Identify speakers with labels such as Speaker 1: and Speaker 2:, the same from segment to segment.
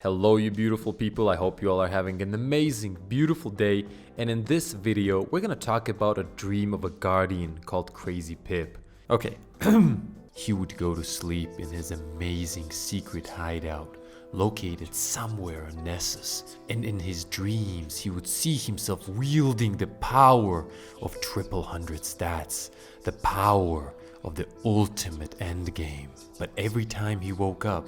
Speaker 1: Hello you beautiful people, I hope you all are having an amazing, beautiful day, and in this video we're gonna talk about a dream of a guardian called Crazy Pip. Okay, he would go to sleep in his amazing secret hideout located somewhere on Nessus, and in his dreams he would see himself wielding the power of 100 stats, the power of the ultimate endgame. But every time he woke up,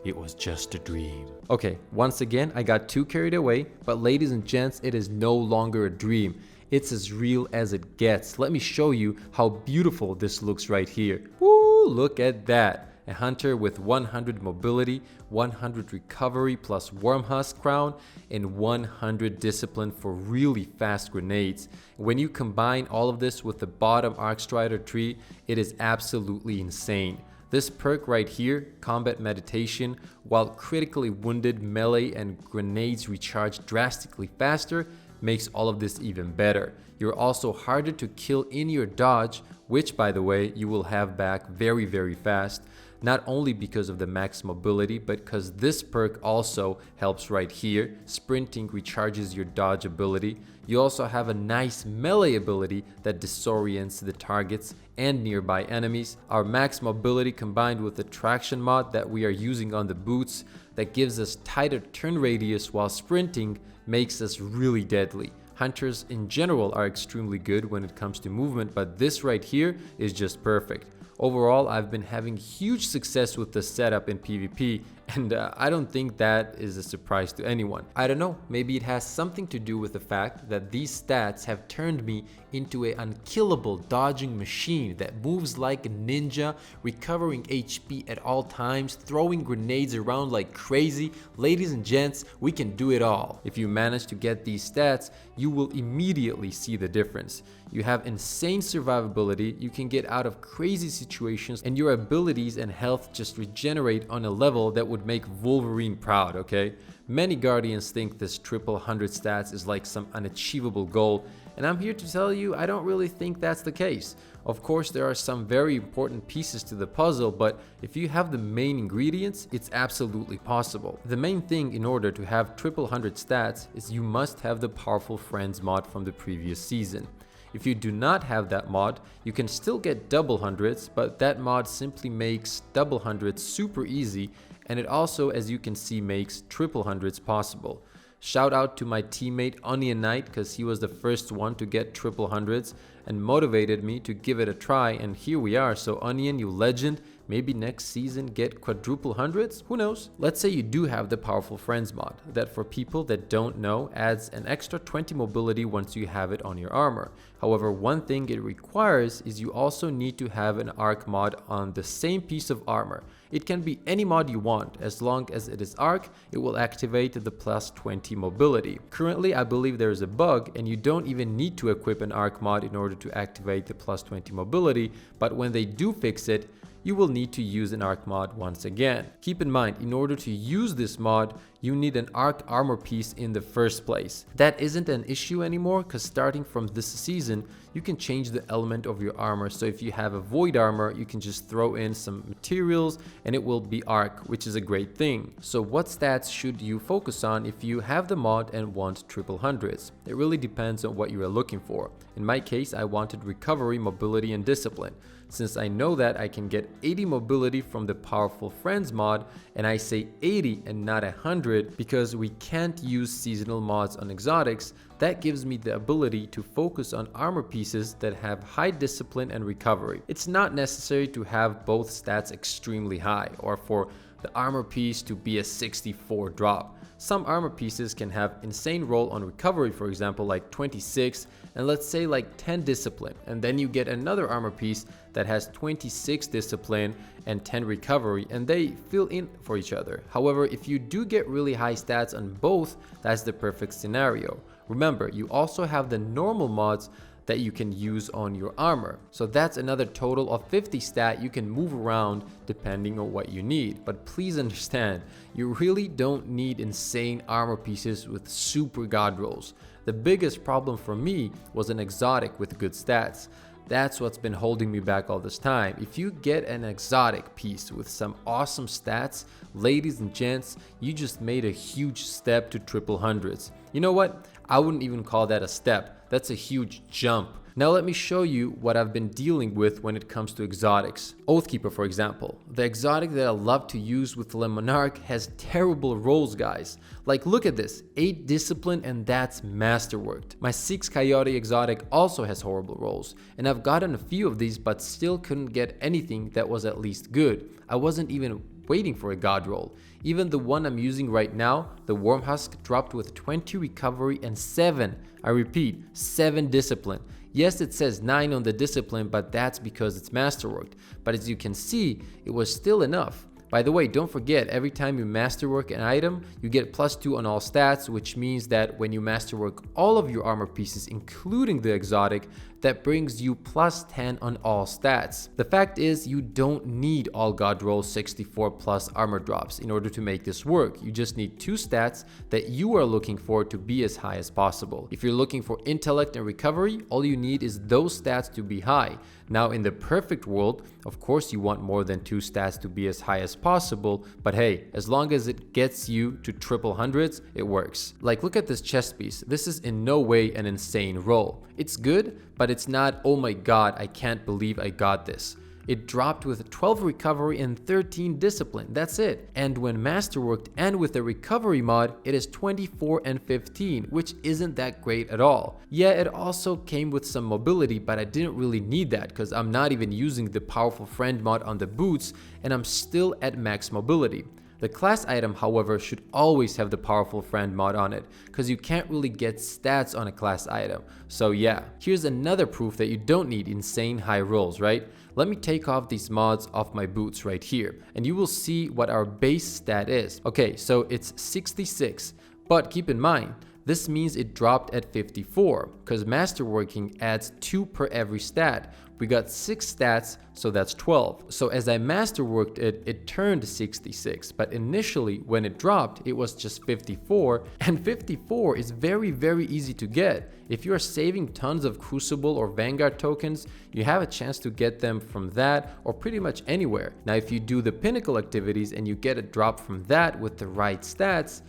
Speaker 1: it was just a dream. Okay, once again, I got too carried away, but ladies and gents, it is no longer a dream. It's as real as it gets. Let me show you how beautiful this looks right here. Woo, look at that. A hunter with 100 mobility, 100 recovery plus worm husk crown, and 100 discipline for really fast grenades. When you combine all of this with the bottom arc strider tree, it is absolutely insane. This perk right here, Combat Meditation, while critically wounded, melee and grenades recharge drastically faster, makes all of this even better. You're also harder to kill in your dodge, which by the way, you will have back very fast. Not only because of the max mobility, but because this perk also helps right here. Sprinting recharges your dodge ability. You also have a nice melee ability that disorients the targets and nearby enemies. Our max mobility combined with the traction mod that we are using on the boots that gives us tighter turn radius while sprinting makes us really deadly. Hunters in general are extremely good when it comes to movement, but this right here is just perfect. Overall, I've been having huge success with the setup in PvP, and I don't think that is a surprise to anyone. I don't know, maybe it has something to do with the fact that these stats have turned me into an unkillable dodging machine that moves like a ninja, recovering HP at all times, throwing grenades around like crazy. Ladies and gents, we can do it all. If you manage to get these stats, you will immediately see the difference. You have insane survivability, you can get out of crazy situations, and your abilities and health just regenerate on a level that would make Wolverine proud, okay? Many Guardians think this 100 stats is like some unachievable goal, and I'm here to tell you I don't really think that's the case. Of course, there are some very important pieces to the puzzle, but if you have the main ingredients, it's absolutely possible. The main thing in order to have 100 stats is you must have the powerful Friends mod from the previous season. If you do not have that mod, you can still get double hundreds, but that mod simply makes double hundreds super easy, and it also, as you can see, makes triple hundreds possible. Shout out to my teammate Onion Knight, because he was the first one to get triple hundreds and motivated me to give it a try, and here we are. So Onion, you legend, maybe next season get quadruple hundreds? Who knows? Let's say you do have the powerful Friends mod that, for people that don't know, adds an extra 20 mobility once you have it on your armor. However, one thing it requires is you also need to have an arc mod on the same piece of armor. It can be any mod you want. As long as it is arc, it will activate the plus 20 mobility. Currently, I believe there is a bug and you don't even need to equip an arc mod in order to activate the plus 20 mobility, but when they do fix it, you will need to use an arc mod once again. Keep in mind, in order to use this mod, you need an arc armor piece in the first place. That isn't an issue anymore, because starting from this season, you can change the element of your armor. So if you have a void armor, you can just throw in some materials and it will be arc, which is a great thing. So what stats should you focus on if you have the mod and want triple hundreds? It really depends on what you are looking for. In my case, I wanted recovery, mobility, and discipline. Since I know that I can get 80 mobility from the powerful Friends mod, and I say 80 and not 100 because we can't use seasonal mods on exotics, that gives me the ability to focus on armor pieces that have high discipline and recovery. It's not necessary to have both stats extremely high or for the armor piece to be a 64 drop. Some armor pieces can have insane roll on recovery, for example like 26 and let's say like 10 discipline, and then you get another armor piece that has 26 discipline and 10 recovery, and they fill in for each other. However, if you do get really high stats on both, that's the perfect scenario. Remember, you also have the normal mods that you can use on your armor. So that's another total of 50 stat you can move around depending on what you need. But please understand, you really don't need insane armor pieces with super god rolls. The biggest problem for me was an exotic with good stats. That's what's been holding me back all this time. If you get an exotic piece with some awesome stats, ladies and gents, you just made a huge step to triple hundreds. You know what? I wouldn't even call that a step. That's a huge jump. Now let me show you what I've been dealing with when it comes to exotics. Oathkeeper, for example. The exotic that I love to use with Le Monarch has terrible rolls, guys. Like, look at this, 8 discipline and that's masterworked. My 6 Coyote exotic also has horrible rolls, and I've gotten a few of these but still couldn't get anything that was at least good. I wasn't even waiting for a god roll. Even the one I'm using right now, the Wormhusk, dropped with 20 recovery and 7, I repeat, 7 discipline. Yes, it says 9 on the discipline, but that's because it's masterworked. But as you can see, it was still enough. By the way, don't forget, every time you masterwork an item, you get +2 on all stats, which means that when you masterwork all of your armor pieces, including the exotic, that brings you +10 on all stats. The fact is, you don't need all god roll 64 plus armor drops in order to make this work. You just need 2 stats that you are looking for to be as high as possible. If you're looking for intellect and recovery, all you need is those stats to be high. Now, in the perfect world, of course you want more than 2 stats to be as high as possible, but hey, as long as it gets you to triple hundreds, it works. Like, look at this chest piece. This is in no way an insane roll. It's good, but it's not, oh my god, I can't believe I got this. It dropped with 12 recovery and 13 discipline, that's it. And when masterworked and with the recovery mod, it is 24 and 15, which isn't that great at all. Yeah, it also came with some mobility, but I didn't really need that because I'm not even using the powerful friend mod on the boots and I'm still at max mobility. The class item, however, should always have the powerful friend mod on it, because you can't really get stats on a class item. So yeah, here's another proof that you don't need insane high rolls, right? Let me take off these mods off my boots right here, and you will see what our base stat is. Okay, so it's 66, but keep in mind, this means it dropped at 54, because masterworking adds 2 per every stat. We got 6 stats, so that's 12. So as I masterworked it, it turned 66, but initially when it dropped, it was just 54, and 54 is very, very easy to get. If you are saving tons of Crucible or Vanguard tokens, you have a chance to get them from that or pretty much anywhere. Now, if you do the Pinnacle activities and you get a drop from that with the right stats,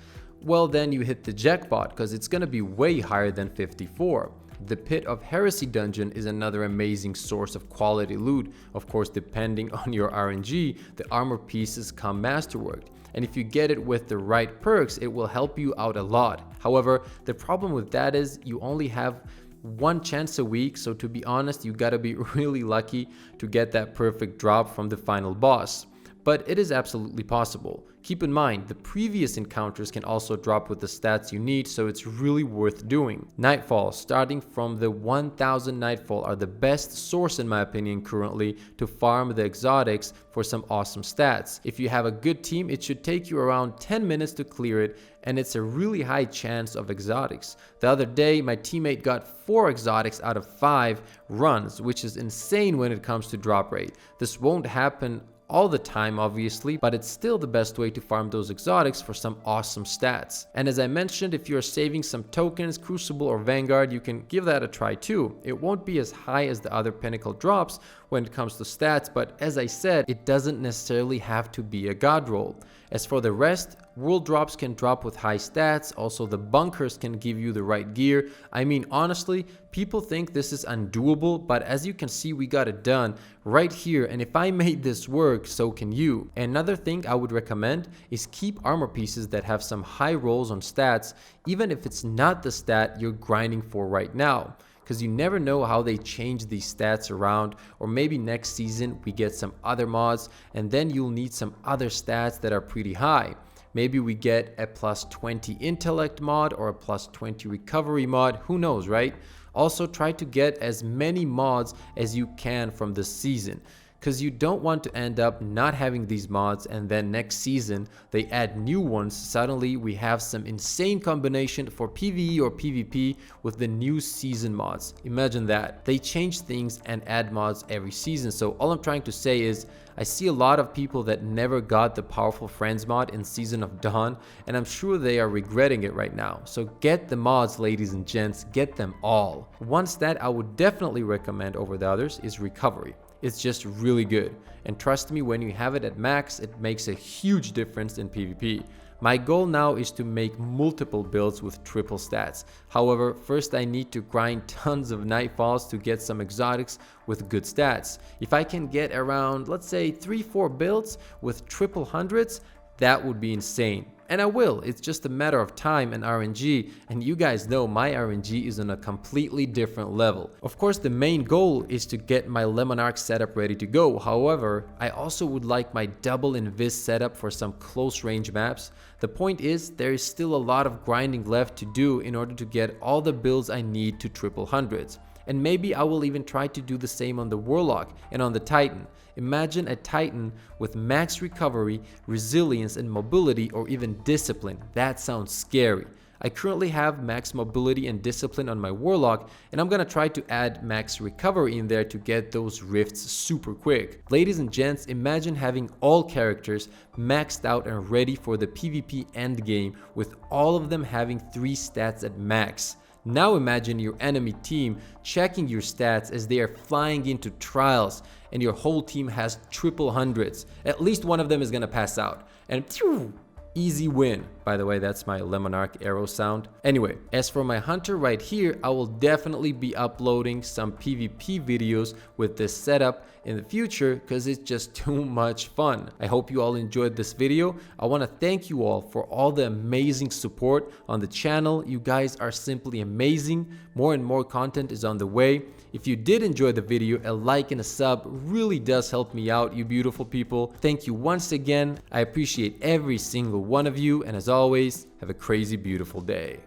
Speaker 1: well, then you hit the jackpot because it's going to be way higher than 54. The Pit of Heresy dungeon is another amazing source of quality loot. Of course, depending on your RNG, the armor pieces come masterworked. And if you get it with the right perks, it will help you out a lot. However, the problem with that is you only have 1 chance a week, so to be honest, you gotta be really lucky to get that perfect drop from the final boss. But it is absolutely possible. Keep in mind, the previous encounters can also drop with the stats you need, so it's really worth doing. Nightfall, starting from the 1000 Nightfall, are the best source in my opinion currently to farm the exotics for some awesome stats. If you have a good team, it should take you around 10 minutes to clear it, and it's a really high chance of exotics. The other day, my teammate got 4 exotics out of 5 runs, which is insane when it comes to drop rate. This won't happen all the time obviously, but it's still the best way to farm those exotics for some awesome stats. And as I mentioned, if you're saving some tokens, Crucible or Vanguard, you can give that a try too. It won't be as high as the other Pinnacle drops when it comes to stats, but as I said, it doesn't necessarily have to be a god roll. As for the rest, world drops can drop with high stats, also the bunkers can give you the right gear. I mean, honestly, people think this is undoable, but as you can see, we got it done right here, and if I made this work, so can you. Another thing I would recommend is keep armor pieces that have some high rolls on stats, even if it's not the stat you're grinding for right now, because you never know how they change these stats around, or maybe next season we get some other mods and then you'll need some other stats that are pretty high. Maybe we get a +20 intellect mod or a +20 recovery mod, who knows, right? Also try to get as many mods as you can from this season, because you don't want to end up not having these mods and then next season they add new ones. Suddenly we have some insane combination for PvE or PvP with the new season mods. Imagine that. They change things and add mods every season. So all I'm trying to say is I see a lot of people that never got the Powerful Friends mod in Season of Dawn, and I'm sure they are regretting it right now. So get the mods, ladies and gents, get them all. One stat I would definitely recommend over the others is Recovery. It's just really good, and trust me, when you have it at max, it makes a huge difference in PvP. My goal now is to make multiple builds with triple stats. However, first I need to grind tons of nightfalls to get some exotics with good stats. If I can get around, let's say 3-4 builds with triple hundreds, that would be insane. And I will. It's just a matter of time and RNG, and you guys know my RNG is on a completely different level. Of course, the main goal is to get my Lemon Arc setup ready to go. However, I also would like my double invis setup for some close range maps. The point is, there is still a lot of grinding left to do in order to get all the builds I need to triple hundreds. And maybe I will even try to do the same on the Warlock and on the Titan. Imagine a Titan with max recovery, resilience and mobility, or even discipline. That sounds scary. I currently have max mobility and discipline on my Warlock, and I'm gonna try to add max recovery in there to get those rifts super quick. Ladies and gents, imagine having all characters maxed out and ready for the PvP endgame with all of them having 3 stats at max. Now imagine your enemy team checking your stats as they are flying into trials and your whole team has triple hundreds. At least one of them is gonna pass out. And phew, easy win. By the way, that's my Lemon Arc arrow sound. Anyway, as for my hunter right here, I will definitely be uploading some PvP videos with this setup in the future because it's just too much fun. I hope you all enjoyed this video. I want to thank you all for all the amazing support on the channel. You guys are simply amazing. More and more content is on the way. If you did enjoy the video, a like and a sub really does help me out, you beautiful people. Thank you once again. I appreciate every single one of you, and as always, have a crazy beautiful day.